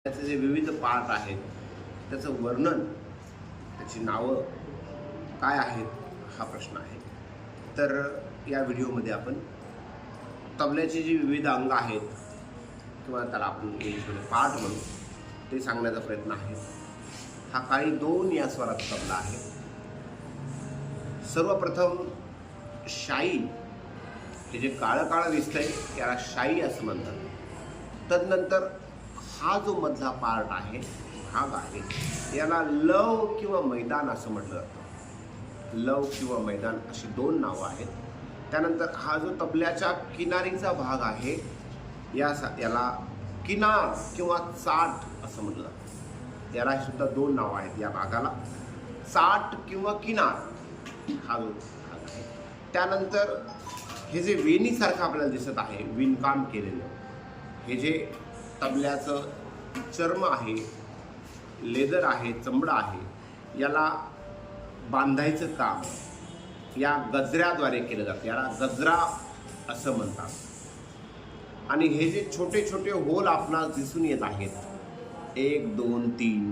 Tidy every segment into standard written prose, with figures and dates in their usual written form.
त्याचे जे विविध पार्ट आहेत त्याचं वर्णन, त्याची नावं काय आहेत हा प्रश्न आहे. तर या व्हिडिओमध्ये आपण तबल्याची जी विविध अंग आहेत किंवा त्याला आपण इंग्लिशमध्ये पार्ट म्हणू ते सांगण्याचा प्रयत्न आहे. हा काळी 2 या स्वराचा तबला आहे. सर्वप्रथम शाई, हे जे काळं काळं दिसतंय याला शाई असं म्हणतात. तदनंतर हा जो मधला पार्ट आहे, भाग आहे, याला लव किंवा मैदान असं म्हटलं जातं. लव किंवा मैदान अशी 2 नावं आहेत. त्यानंतर हा जो तबल्याच्या किनारीचा भाग आहे याला किनार किंवा चाट असं म्हटलं जातं. याला सुद्धा 2 नावं आहेत. या भागाला चाट किंवा किनार हा जो भाग आहे. त्यानंतर हे जे वेणीसारखं आपल्याला दिसत आहे, विणकाम केलेलं, हे जे तबल्याचं चर्म आहे, लेदर आहे, चमडा आहे, याला बांधायचं काम या गजऱ्याद्वारे केलं जातं. याला गजरा असं म्हणतात. आणि हे जे छोटे छोटे होल आपणास दिसून येत आहेत, 1 2 3,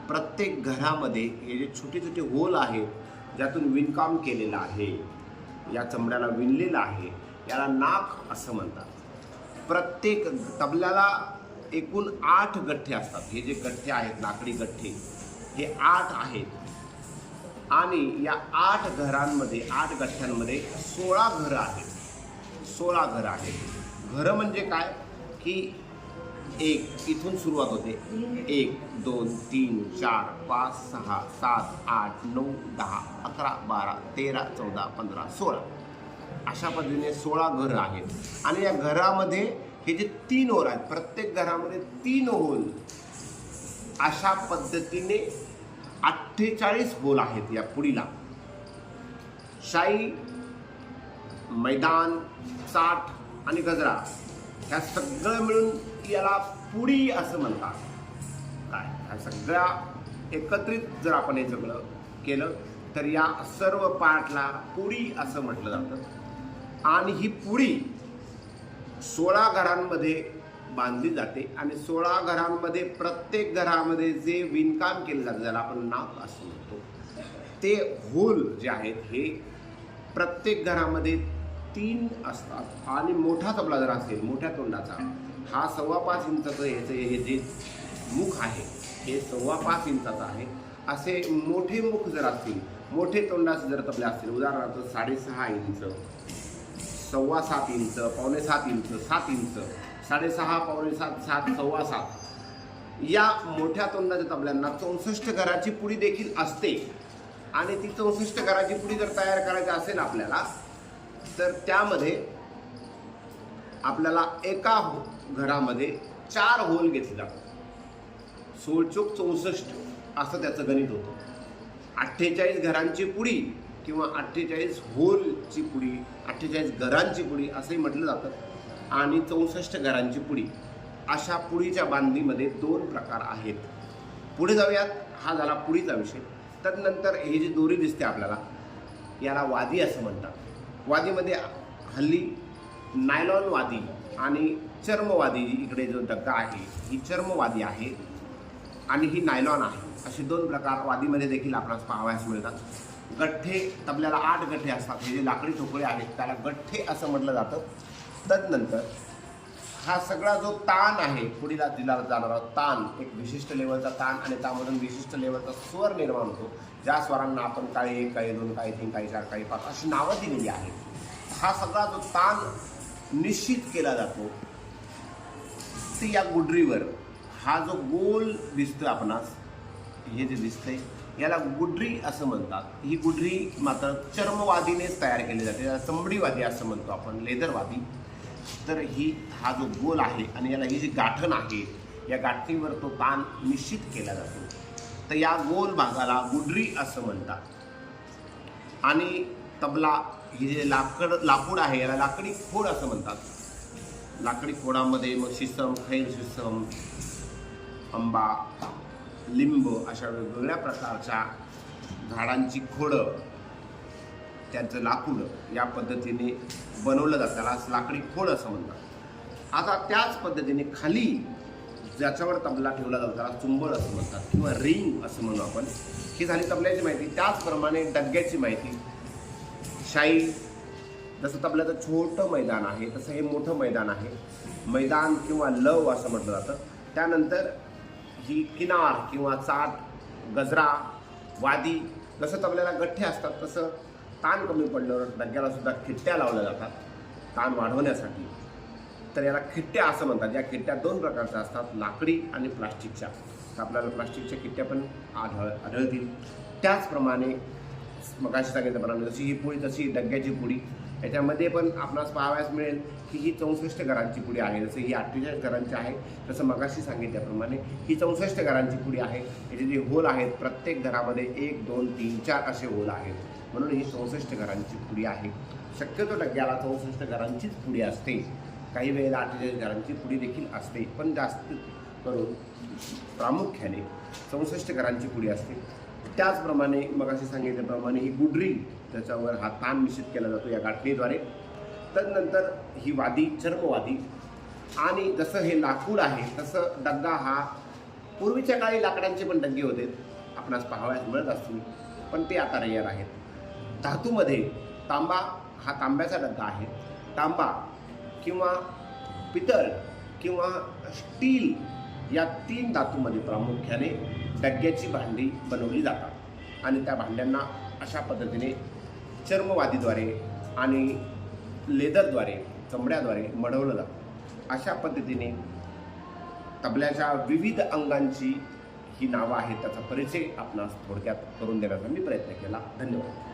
प्रत्येक घरामध्ये हे जे छोटे छोटे होल आहेत ज्यातून विणकाम केलेलं आहे, या चमड्याला विणलेलं आहे, याला नाक असं म्हणतात. प्रत्येक तबल्याला एकूण 8 गठ्ठे असतात. हे जे गठ्ठे आहेत, लाकडी गठ्ठे, हे 8 आहेत. आणि या 8 घरांमध्ये, 8 गठ्ठ्यांमध्ये 16 घरं आहेत. 16 घरं आहेत. घरं म्हणजे काय की 1 इथून सुरुवात होते. 1 2 3 4 5 6 7 8 9 10 11 12 13 14 15 16 अशा पद्धतीने 16 घरं आहेत. आणि या घरामध्ये हे जे 3 होल आहेत, प्रत्येक घरामध्ये 3 होल, अशा पद्धतीने 48 होल आहेत या पुडीला. शाई, मैदान, चाट आणि गजरा ह्या सगळं मिळून याला पुडी असं म्हणतात. काय ह्या सगळ्या एकत्रित जर आपण हे सगळं केलं तर या सर्व पार्टला पुडी असं म्हटलं जातं. आणि ही पुडी 16 घरांमध्ये बांधली जाते. आणि 16 घरांमध्ये प्रत्येक घरामध्ये जे विणकाम केलं जातं, ज्याला आपण नाक असं म्हणतो, ते होल जे आहेत हे प्रत्येक घरामध्ये 3 असतात. आणि मोठा तबला जर असेल, मोठ्या तोंडाचा, हा 5.25 इंचाचं हे जे मुख आहे हे 5.25 इंचाचं आहे. असे मोठे मुख जर असतील, मोठे तोंडाचे जर तबले असतील, उदाहरणार्थ 6.5 इंच, 7.25 इंच, 7.25 इंच, 7 इंच, 6.5, 7.25, 7, 7.25, या मोठ्या तोंडाच्या तबल्यांना 64 घराची पुडी देखील असते. आणि ती 64 घराची पुडी जर तयार करायची असेल आपल्याला, तर त्यामध्ये आपल्याला एका घरामध्ये 4 होल घेतले जातात. 16 चोक 64 असं त्याचं गणित होतं. 48 घरांची पुडी किंवा 48 होलची पुडी, 48 घरांची पुडी असंही म्हटलं जातं. आणि 64 घरांची पुडी, अशा पुडीच्या बांधणीमध्ये 2 प्रकार आहेत. पुढे जाऊयात. हा झाला पुडीचा विषय. तदनंतर हे जी दोरी दिसते आपल्याला, याला वादी असं म्हणतात. वादीमध्ये हल्ली नायलॉन वादी आणि चर्मवादी, इकडे जो डग्गा आहे ही चर्मवादी आहे आणि ही नायलॉन आहे. असे 2 प्रकार वादीमध्ये देखील आपणास पाहावयास मिळतात. गठ्ठे, तबल्याला 8 गठ्ठे असतात. हे जे लाकडी ठोकळे आहेत त्याला गठ्ठे असं म्हटलं जातं. तदनंतर हा सगळा जो ताण आहे, पुढीला दिला जाणारा ताण, एक विशिष्ट लेवलचा ताण, आणि त्यामधून विशिष्ट लेवलचा स्वर निर्माण होतो. ज्या स्वरांना आपण काळी 1, काळी 2, काळी 3, काळी 4, काळी 5 अशी नावं दिलेली आहेत. हा सगळा जो ताण निश्चित केला जातो ते या गुडरीवर, हा जो गोल दिसतोय आपणास, हे जे दिसतंय याला गुडरी असं म्हणतात. ही गुडरी मात्र चर्मवादीनेच तयार केली जाते. याला चमडीवादी असं म्हणतो आपण, लेदरवादी. तर हा जो गोल आहे आणि याला ही जी गाठण आहे, या गाठणीवर तो ताण निश्चित केला जातो. तर या गोल भागाला गुडरी असं म्हणतात. आणि तबला, ही जे लाकूड आहे याला लाकडी खोड असं म्हणतात. लाकडी खोडामध्ये मग शिसम, खैर शिसम, आंबा, लिंब अशा वेगवेगळ्या प्रकारच्या झाडांची खोडं, त्यांचं लाकूड या पद्धतीने बनवलं जातं. त्याला लाकडी खोड असं म्हणतात. आता त्याच पद्धतीने खाली ज्याच्यावर तबला ठेवला जातो त्याला चुंबळ असं म्हणतात किंवा रिंग असं म्हणू आपण. ही झाली तबल्याची माहिती. त्याचप्रमाणे डग्ग्याची माहिती. शाई, जसं तबल्याचं छोटं मैदान आहे तसं हे मोठं मैदान आहे. मैदान किंवा लव असं म्हटलं जातं. त्यानंतर ही किनार किंवा चाट, गजरा, वादी. जसं तबल्याला गठ्ठे असतात तसं ताण कमी पडल्यावर डग्ग्याला सुद्धा खिट्ट्या लावल्या जातात ताण वाढवण्यासाठी. तर याला खिट्ट्या असं म्हणतात. या खिट्ट्या 2 प्रकारच्या असतात, लाकडी आणि प्लास्टिकच्या. तर आपल्याला प्लास्टिकच्या खिट्ट्या पण आढळतील. त्याचप्रमाणे मगाशी सांगितल्याप्रमाणे जशी ही पुडी तशी डग्ग्याची पुडी. याच्यामध्ये पण आपणास पाहावयास मिळेल की ही 64 घरांची पुडी आहे. जसं ही 48 घरांची आहे तसं मगाशी सांगितल्याप्रमाणे ही 64 घरांची पुडी आहे. याचे जे होल आहेत प्रत्येक घरामध्ये 1, 2, 3, 4 असे होल आहेत. म्हणून ही 64 घरांची पुडी आहे. शक्यतो डग्ग्याला 64 घरांचीच पुडी असते. काही वेळेला 48 घरांची पुडी देखील असते, पण जास्त करून प्रामुख्याने 64 घरांची पुडी असते. त्याचप्रमाणे मगाशी सांगितल्याप्रमाणे ही गुडरी, त्याच्यावर हा ताण निश्चित केला जातो या गाठणीद्वारे. तदनंतर ही वादी, चर्मवादी. आणि जसं हे लाकूड आहे तसं डग्गा हा पूर्वीच्या काळी लाकडांचे पण डग्गे होते, आपणास पाहावयास मिळत असतील, पण ते आता रेअर आहेत. धातूमध्ये तांबा हा तांब्याचा डग्गा आहे. तांबा किंवा पितळ किंवा स्टील या 3 धातूमध्ये प्रामुख्याने डग्ग्याची भांडी बनवली जातात. आणि त्या भांड्यांना अशा पद्धतीने चर्मवादीद्वारे आणि लेदरद्वारे, चमड्याद्वारे मढवलं जातं. अशा पद्धतीने तबल्याच्या विविध अंगांची ही नावं आहेत, त्याचा परिचय आपणास थोडक्यात करून देण्याचा मी प्रयत्न केला. धन्यवाद.